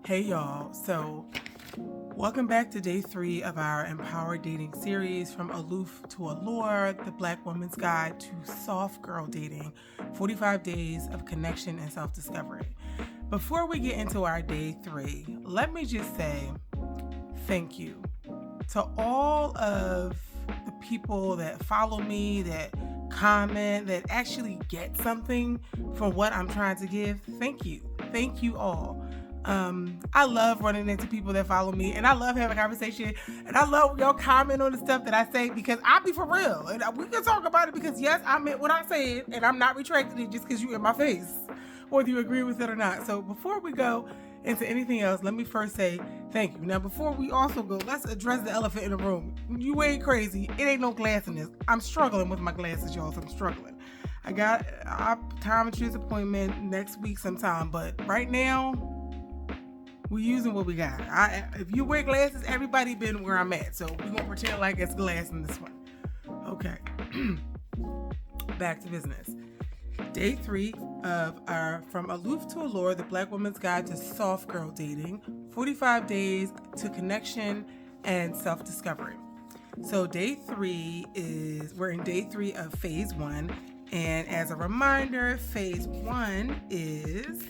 Hey y'all, so welcome back to day 3 of our Empowered Dating series, From Aloof to Allure, the Black Woman's Guide to Soft Girl Dating, 45 Days of Connection and Self-Discovery. Before we get into our day 3, let me just say thank you to all of the people that follow me, that comment, that actually get something from what I'm trying to give. Thank you. Thank you all. I love running into people that follow me, and I love having a conversation, and I love y'all comment on the stuff that I say, because I be for real, and we can talk about it, because yes, I meant what I said, and I'm not retracting it just because you in my face, whether you agree with it or not. So before we go into anything else, let me first say thank you. Now, before we also go, let's address the elephant in the room. You ain't crazy. It ain't no glass in this. I'm struggling with my glasses, y'all, so I'm struggling. I got an optometrist appointment next week sometime, but right now, we're using what we got. If you wear glasses, everybody been where I'm at. So we're going to pretend like it's glass in this one. Okay. Back to business. Day 3 of our From Aloof to Allure, the Black Woman's Guide to Soft Girl Dating, 45 Days to Connection and Self-Discovery. So we're in day 3 of phase 1. And as a reminder, phase 1 is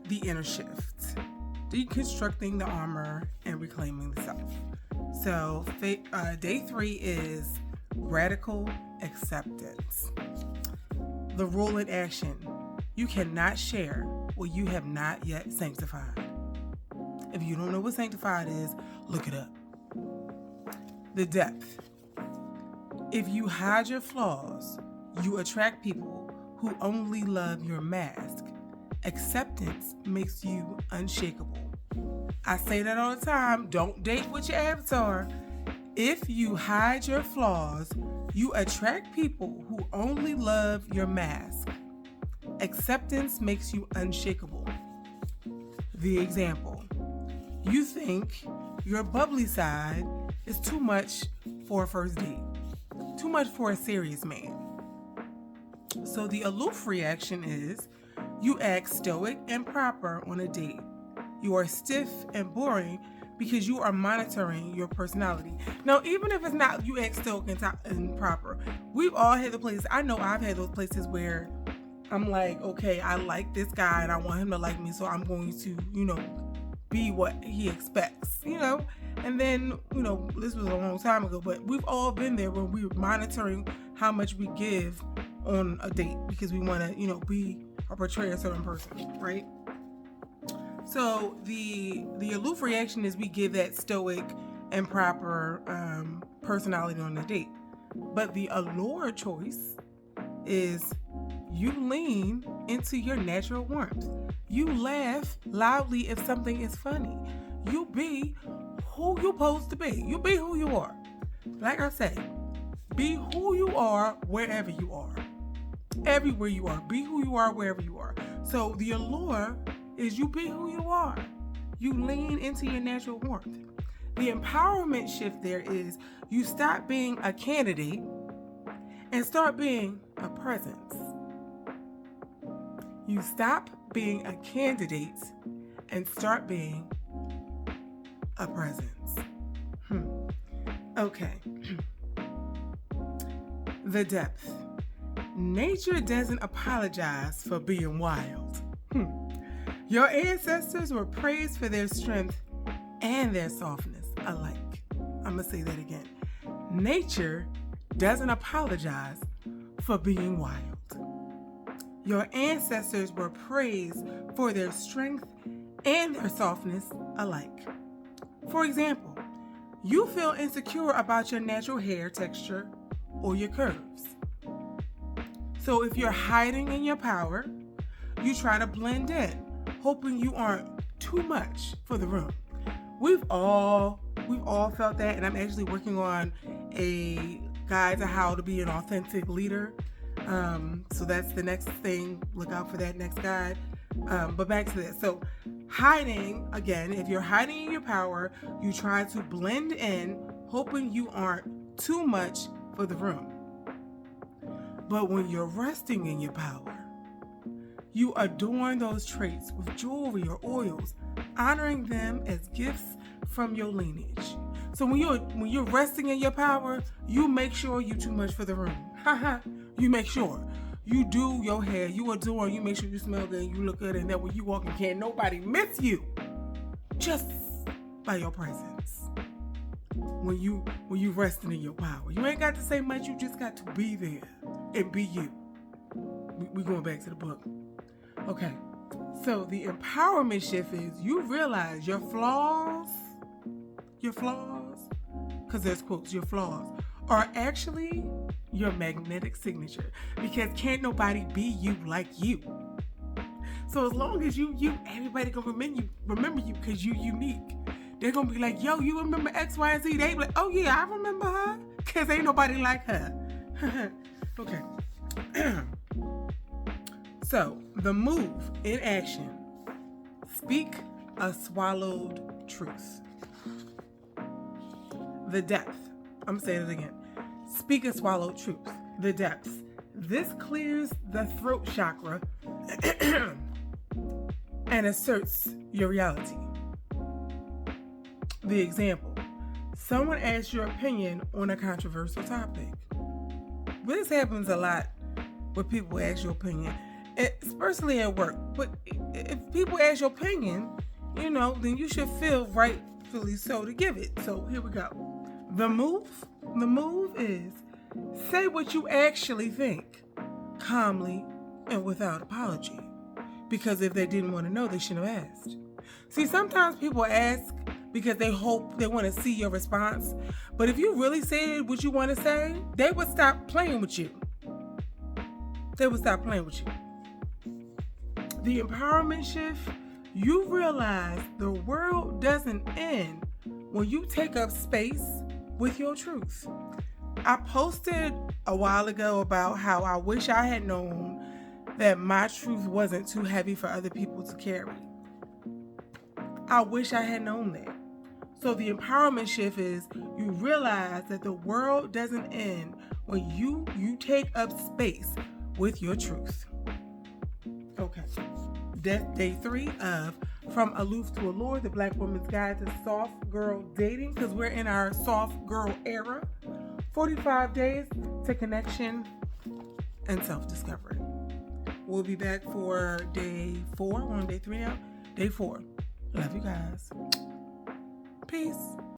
the inner shift, deconstructing the armor and reclaiming the self. So day 3 is radical acceptance. The rule in action: you cannot share what you have not yet sanctified. If you don't know what sanctified is, look it up. The depth: if you hide your flaws, you attract people who only love your mask. Acceptance makes you unshakable. I say that all the time. Don't date with your avatar. If you hide your flaws, you attract people who only love your mask. Acceptance makes you unshakable. The example: you think your bubbly side is too much for a first date, too much for a serious man. So the aloof reaction is, you act stoic and proper on a date. You are stiff and boring because you are monitoring your personality. Now, even if it's not you act stoic and proper, we've all had the places. I know I've had those places where I'm like, okay, I like this guy and I want him to like me, so I'm going to, be what he expects, And then, this was a long time ago, but we've all been there where we're monitoring how much we give on a date because we want to, be or portray a certain person, right? So the aloof reaction is we give that stoic and proper personality on the date. But the allure choice is you lean into your natural warmth. You laugh loudly if something is funny. You be who you're supposed to be. You be who you are. Like I say, be who you are wherever you are. Everywhere you are. Be who you are wherever you are. So the allure is you be who you are. You lean into your natural warmth. The empowerment shift there is you stop being a candidate and start being a presence. You stop being a candidate and start being a presence. Okay. The depth. Nature doesn't apologize for being wild. Your ancestors were praised for their strength and their softness alike. I'm going to say that again. Nature doesn't apologize for being wild. Your ancestors were praised for their strength and their softness alike. For example, you feel insecure about your natural hair texture or your curves. So if you're hiding in your power, you try to blend in, hoping you aren't too much for the room. We've all felt that, and I'm actually working on a guide to how to be an authentic leader. So that's the next thing. Look out for that next guide. But back to this. So hiding, again, if you're hiding in your power, you try to blend in, hoping you aren't too much for the room. But when you're resting in your power, You adorn those traits with jewelry or oils, honoring them as gifts from your lineage. So when you're resting in your power, you make sure you too much for the room. You make sure. You do your hair, you adorn, you make sure you smell good, you look good, and that when you walk in, can't nobody miss you. Just by your presence. When you resting in your power. You ain't got to say much, you just got to be there and be you. We going back to the book. Okay. So the empowerment shift is you realize your flaws, because there's quotes, your flaws, are actually your magnetic signature. Because can't nobody be you like you. So as long as you, everybody gonna remember you because you unique. They're gonna be like, yo, you remember X, Y, and Z? They be like, oh yeah, I remember her. Because ain't nobody like her. Okay. So, the move in action. Speak a swallowed truth. The depth. I'm saying it again. Speak a swallowed truth. The depth. This clears the throat chakra and asserts your reality. The example. Someone asks your opinion on a controversial topic. This happens a lot where people ask your opinion, especially at work. But if people ask your opinion, then you should feel rightfully so to give it. So here we go. The move is say what you actually think, calmly and without apology. Because if they didn't want to know, they shouldn't have asked. See, sometimes people ask because they hope they want to see your response. But if you really said what you want to say, they would stop playing with you. The empowerment shift, you realize the world doesn't end when you take up space with your truth. I posted a while ago about how I wish I had known that my truth wasn't too heavy for other people to carry. I wish I had known that. So the empowerment shift is you realize that the world doesn't end when you take up space with your truth. Okay. Day 3 of From Aloof to Allure, the Black Woman's Guide to Soft Girl Dating, because we're in our soft girl era. 45 days to connection and self-discovery. We'll be back for day 4. We're on day 3 now. Day 4. Love you guys. Peace.